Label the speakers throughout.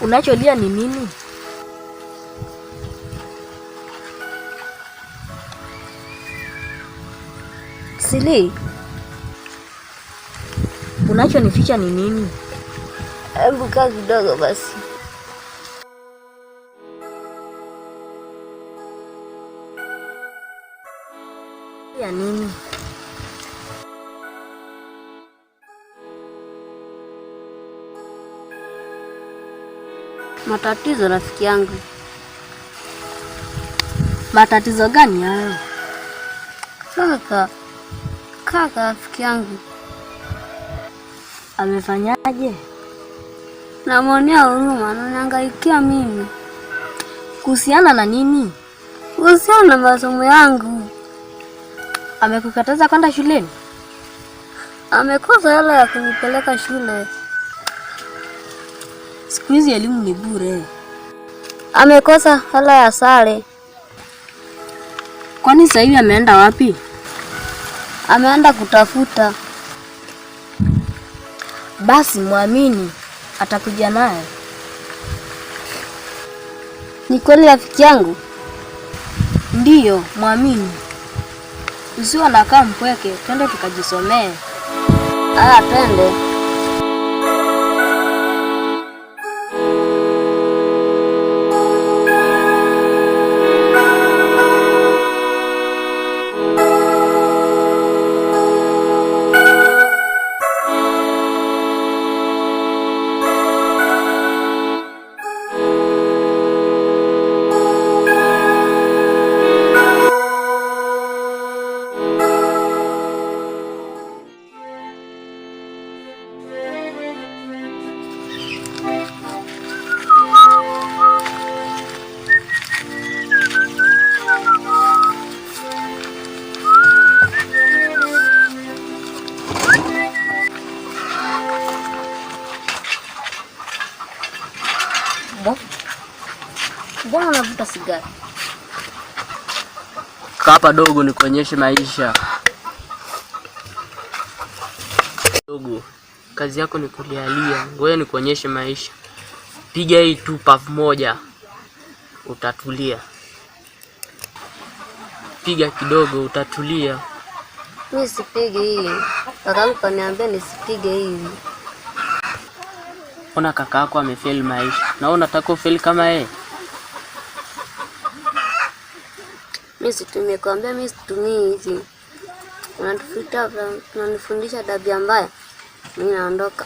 Speaker 1: Unacholia ni nini? Sili, unachonificha ni nini?
Speaker 2: Hebu kaa kidogo basi.
Speaker 1: Ya nini?
Speaker 2: Matatizo rafiki yangu.
Speaker 1: Matatizo gani hayo?
Speaker 2: Kaka rafiki yangu.
Speaker 1: Amefanyaje?
Speaker 2: Namwonea huruma, ananihangaikia mimi.
Speaker 1: Kuhusiana na nini?
Speaker 2: Kuhusiana na masomo yangu.
Speaker 1: Amekukataza kwenda shuleni?
Speaker 2: Amekosa hela ya kunipeleka shule.
Speaker 1: Siku hizi elimu ni bure.
Speaker 2: Amekosa hela ya sare.
Speaker 1: Kwani sasa hivi ameenda wapi?
Speaker 2: Ameenda kutafuta.
Speaker 1: Basi muamini, atakuja naye.
Speaker 2: Ni kweli rafiki yangu?
Speaker 1: Ndiyo, muamini. Usiwe nakaa mpweke, twende tukajisomee.
Speaker 2: Haya, twende.
Speaker 1: Mbona unavuta sigara?
Speaker 3: Kapa dogo nikuonyeshe maisha. Dogo, kazi yako ni kulialia. Ngoja nikuonyeshe maisha. Piga hii tu puff moja. Utatulia. Piga kidogo utatulia.
Speaker 2: Mimi sipige hii. Kakaangu kaniambia nisipige hii.
Speaker 3: Ona kaka yako amefeli maisha. Na unataka ufeli kama yeye?
Speaker 2: Mimi situmie, kwambia mimi situmii hizi. Unanifundisha tabia mbaya. Mimi naondoka.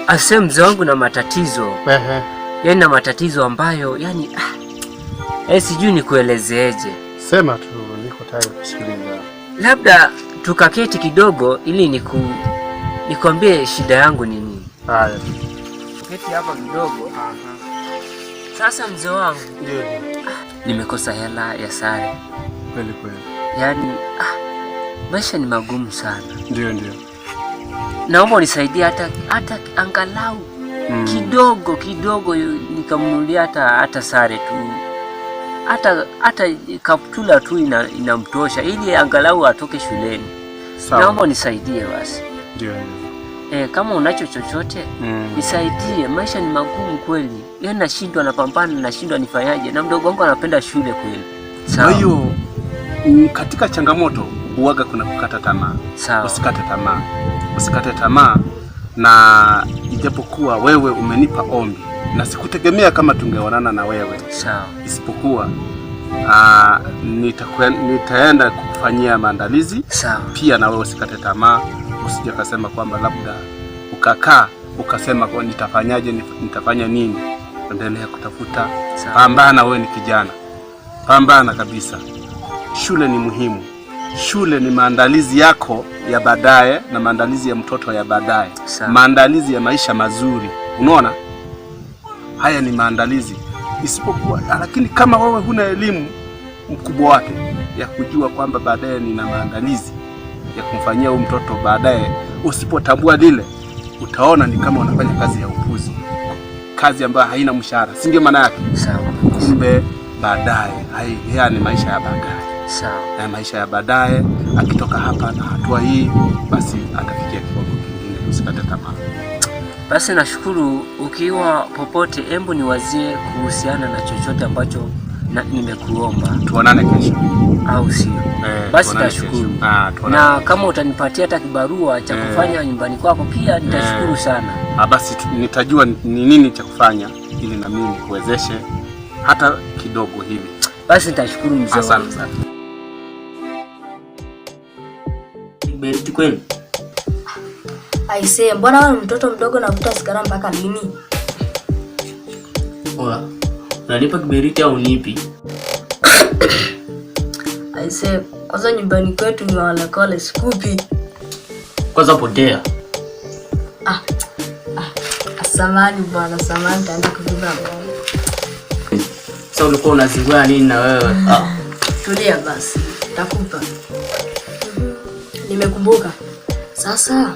Speaker 3: Ase mzee wangu na matatizo. Yaani na matatizo ambayo sijui nikuelezeeje.
Speaker 4: Sema tu, niko tayari kusikiliza.
Speaker 3: Labda tukaketi kidogo ili nikwambie shida yangu ni nini.
Speaker 4: Haya.
Speaker 3: Keti hapa kidogo. Sasa mzee wangu,
Speaker 4: Ndio.
Speaker 3: nimekosa hela ya sare.
Speaker 4: Kweli.
Speaker 3: Yaani maisha ni magumu sana.
Speaker 4: Ndio.
Speaker 3: Naomba unisaidie hata angalau kidogo nikamnunulia hata sare tu. Hata kaptula tu inamtosha ili angalau atoke shuleni.
Speaker 4: Sawa.
Speaker 3: Naomba unisaidie basi.
Speaker 4: Ndio.
Speaker 3: Kama unacho chochote nisaidie, maisha ni magumu kweli. Yaani nashindwa nifanyaje, na mdogo wangu anapenda shule kweli.
Speaker 4: Kwa hiyo katika changamoto huaga kuna kukata tamaa.
Speaker 3: Sawa.
Speaker 4: Usikate tamaa, na ijapokuwa wewe umenipa ombi na sikutegemea kama tungeonana na wewe.
Speaker 3: Sawa.
Speaker 4: Isipokuwa nitaenda kukufanyia maandalizi.
Speaker 3: Sawa.
Speaker 4: Pia na wewe usikate tamaa, usije kasema kwamba labda ukakaa ukasema kwa nitafanyaje, nitafanya nini. Endelea kutafuta.
Speaker 3: Sawa.
Speaker 4: Pambana, wewe ni kijana. Pambana kabisa. Shule ni muhimu. Shule ni maandalizi yako ya baadaye na maandalizi ya mtoto ya baadaye. Maandalizi ya maisha mazuri. Unaona? Haya ni maandalizi. Isipokuwa lakini kama wewe huna elimu mkubwa wake ya kujua kwamba baadaye nina maandalizi ya kumfanyia huyu mtoto baadaye, usipotambua lile, utaona ni kama unafanya kazi ya upuzi. Kazi ambayo haina mshahara. Si ndio maana yake?
Speaker 3: Sawa.
Speaker 4: Kumbe baadaye haya ni maisha ya baadaye.
Speaker 3: Sawa.
Speaker 4: Na maisha ya baadaye, akitoka hapa na hatua hii, basi atafikia kiwango kingine. Usikate tamaa.
Speaker 3: Basi nashukuru, ukiwa popote, hebu niwazie kuhusiana na chochote ambacho nimekuomba.
Speaker 4: Tuonane kesho.
Speaker 3: Au sio? Basi nashukuru. Na kama utanipatia hata kibarua cha kufanya nyumbani kwako pia nitashukuru sana.
Speaker 4: Basi nitajua ni nini cha kufanya ili na mimi nikuwezeshe hata kidogo hivi.
Speaker 3: Basi nitashukuru mzee.
Speaker 4: Asante sana.
Speaker 3: Beriti kweli?
Speaker 1: Aisee, mbona wewe mtoto mdogo na kuvuta sigara mpaka lini?
Speaker 3: Oa, unanipa kiberiti au unipi?
Speaker 1: Aisee, kwanza nyumbani kwetu ni wale sikupi.
Speaker 3: Kwanza potea.
Speaker 1: Samahani bwana, samahani, nitaenda kuviva mbona.
Speaker 3: Sasa ulikuwa unazingua nini na wewe?
Speaker 1: Tulia basi, takupa. Nimekumbuka. Sasa,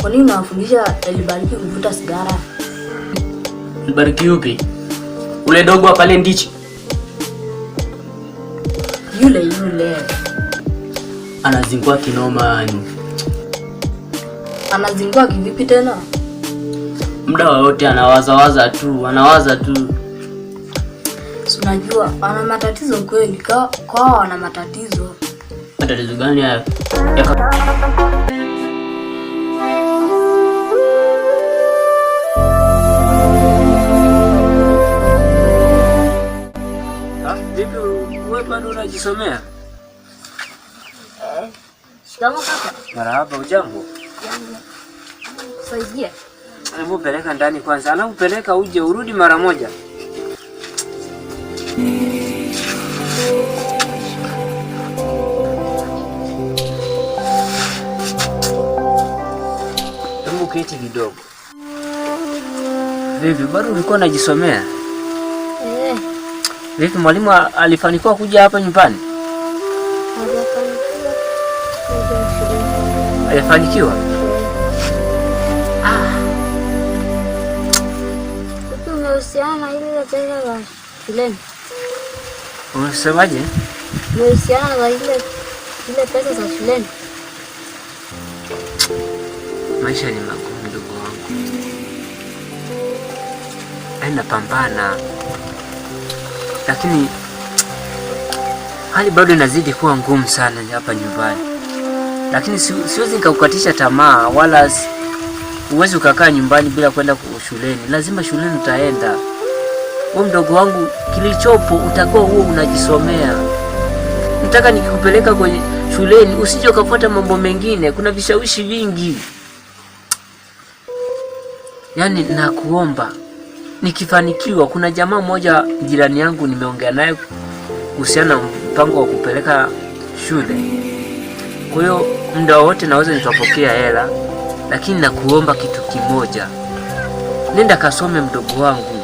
Speaker 1: kwa nini unawafundisha Elibariki kuvuta sigara?
Speaker 3: Elibariki yupi? Ule dogo wa pale ndichi?
Speaker 1: Yule.
Speaker 3: Anazingua kinoma.
Speaker 1: Anazingua kivipi tena?
Speaker 3: Muda wote anawaza tu.
Speaker 1: Si unajua ana matatizo kweli, kwa ana matatizo.
Speaker 3: Matatizo gani haya? Vipi wewe bado unajisomea?
Speaker 1: Shikamoo kaka.
Speaker 3: Marahaba, ujambo?
Speaker 1: Saidia.
Speaker 3: Hebu peleka ndani kwanza, alafu peleka uje urudi mara moja. Hebu keti kidogo. Vipi bado ulikuwa unajisomea? Vipi mwalimu alifanikiwa kuja hapa nyumbani? Alifanikiwa?
Speaker 2: Umehusiana ile pesa za shuleni?
Speaker 3: Unasemaje?
Speaker 2: Umehusiana na ile pesa za shuleni?
Speaker 3: Maisha ni magumu ndugu wangu. Napambana. Lakini hali bado inazidi kuwa ngumu sana hapa nyumbani. Lakini siwezi nikakukatisha tamaa, wala uwezi ukakaa nyumbani bila kwenda shuleni. Lazima shuleni utaenda. Wewe mdogo wangu, kilichopo utakuwa huo unajisomea. Nataka nikikupeleka kwenye shuleni usije ukafuata mambo mengine, kuna vishawishi vingi. Yaani nakuomba nikifanikiwa, kuna jamaa mmoja jirani yangu nimeongea naye kuhusiana na mpango wa kupeleka shule. Kwa hiyo muda wote naweza nikapokea hela, lakini nakuomba kitu kimoja. Nenda kasome mdogo wangu.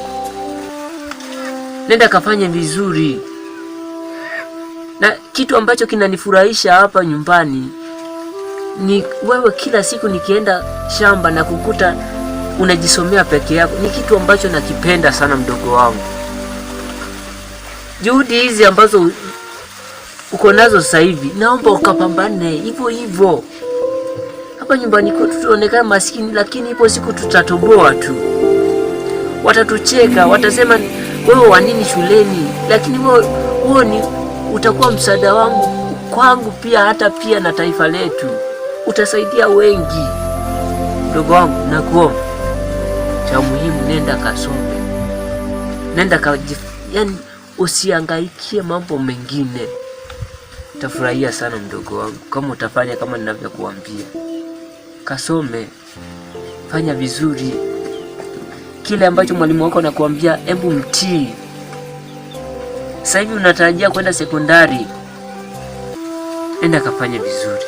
Speaker 3: nenda kafanye vizuri. Na kitu ambacho kinanifurahisha hapa nyumbani ni wewe, kila siku nikienda shamba na kukuta unajisomea peke yako, ni kitu ambacho nakipenda sana mdogo wangu. Juhudi hizi ambazo uko nazo sasa hivi, naomba ukapambane hivyo hivyo. Hapa nyumbani kwetu tuonekana maskini, lakini ipo siku tutatoboa tu. Watatucheka, watasema wewe wa nini shuleni, lakini wewe ni utakuwa msaada wangu kwangu pia, hata pia na taifa letu. Utasaidia wengi. Mdogo wangu, nakuomba cha muhimu, nenda kasome, nenda yani usiangaikie mambo mengine. Utafurahia sana mdogo wangu kama utafanya kama ninavyokuambia. Kasome, fanya vizuri. Kile ambacho mwalimu wako anakuambia, hebu mtii. Sasa hivi unatarajia kwenda sekondari, nenda kafanya vizuri.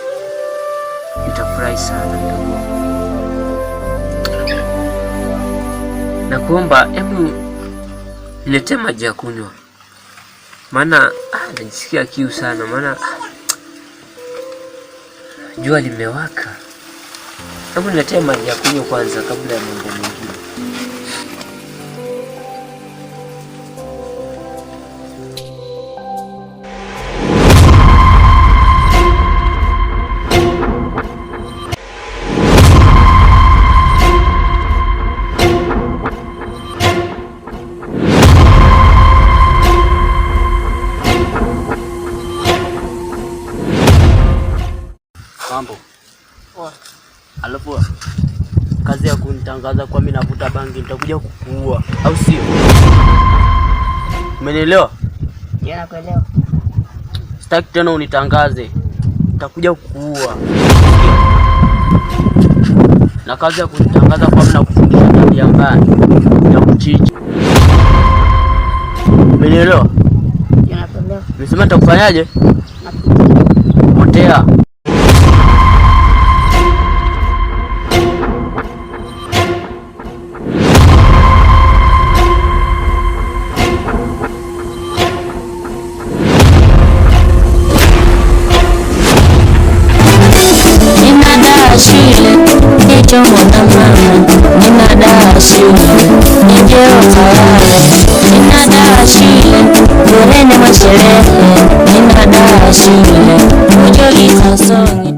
Speaker 3: Nitafurahi sana mdogo wangu. Nakuomba hebu niletee maji ya kunywa, maana najisikia kiu sana, maana jua limewaka. Hebu niletee maji ya kunywa kwanza kabla ya mambo mengine.
Speaker 5: Mambo. Alafu kazi ya kunitangaza kwa mimi navuta bangi nitakuja kukuua, au sio? Umenielewa?
Speaker 2: Nakuelewa.
Speaker 5: Sitaki tena unitangaze, nitakuja kukuua. Na kazi ya kunitangaza kwa mimi nakufundisha tabia mbaya ya kuchicha. Umenielewa?
Speaker 2: Nakuelewa.
Speaker 5: Nimesema nitakufanyaje? Potea.
Speaker 6: Nina dawa shule, ujoli kasongi.